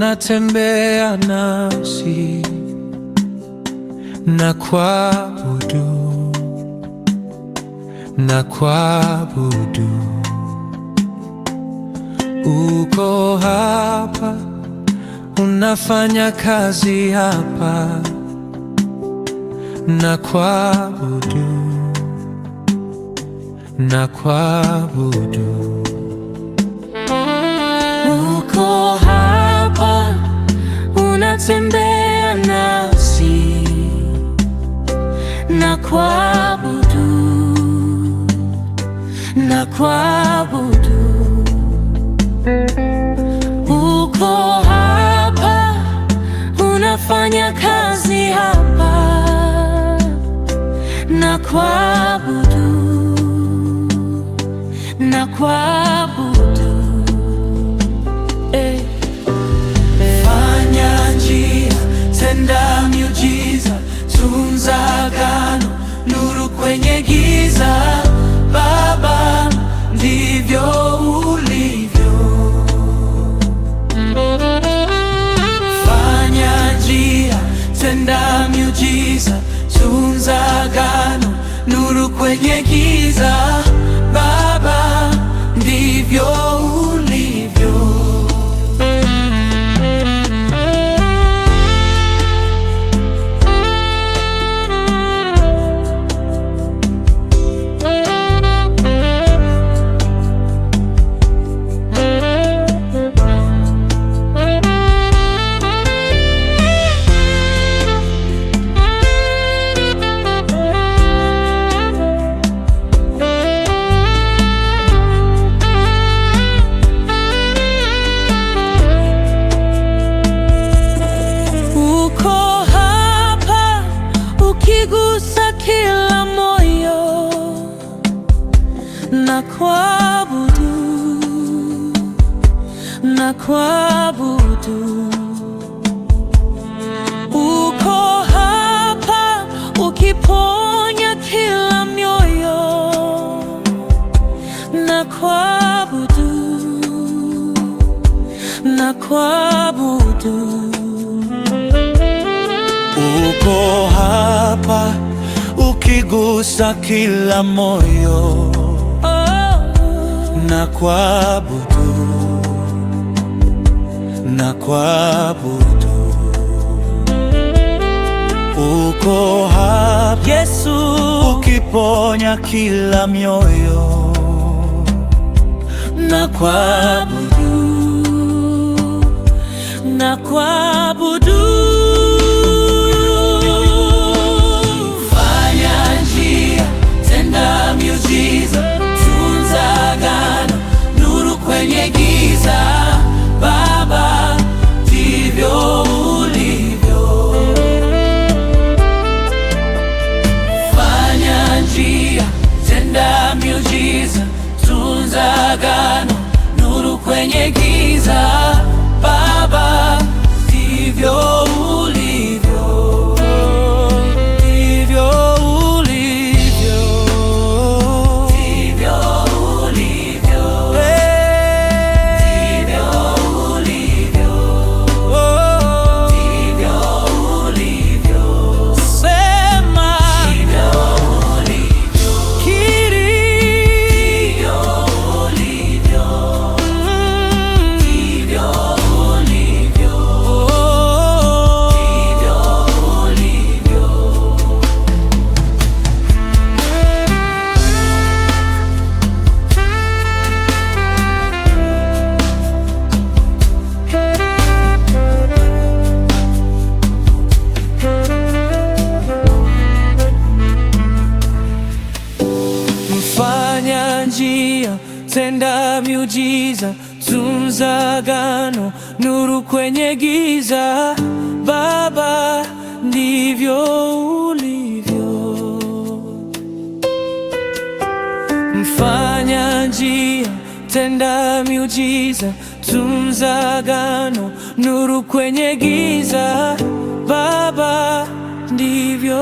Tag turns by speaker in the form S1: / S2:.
S1: unatembea nasi na kuabudu. Uko hapa, unafanya kazi hapa na kuabudu.
S2: Uko hapa, unatembea nasi na kuabudu. Uko hapa, unafanya kazi hapa na kuabudu.
S1: Fanya njia, tenda miujiza, tunza agano, nuru kwenye giza. Baba, ndivyo ulivyo. Fanya njia, tenda miujiza, tunza agano, nuru kwenye giza. Baba, ndivyo ulivyo. Ukigusa kila moyo na kuabudu. Uko hapa, ukiponya kila mioyo na kuabudu. Uko hapa, ukigusa kila moyo na kuabudu. Uko hapa
S2: Yesu,
S1: ukiponya kila mioyo na kuabudu. Fanya njia, tenda miujiza, tunza agano, nuru kwenye giza. Baba, ndivyo ulivyo. Fanya njia, tenda miujiza, tunza agano, nuru kwenye giza. Baba, ndivyo ulivyo. Ndivyo ulivyo. Ndivyo ulivyo. Ndivyo ulivyo. Ndivyo ulivyo. Sema ndivyo ulivyo. Kiri ndivyo ulivyo. Ndivyo ulivyo. Mfanya njia, tenda miujiza, tunza agano, nuru kwenye giza. Baba, ndivyo ulivyo. Mfanya njia, tenda miujiza, tunza agano, nuru kwenye giza. Baba, ndivyo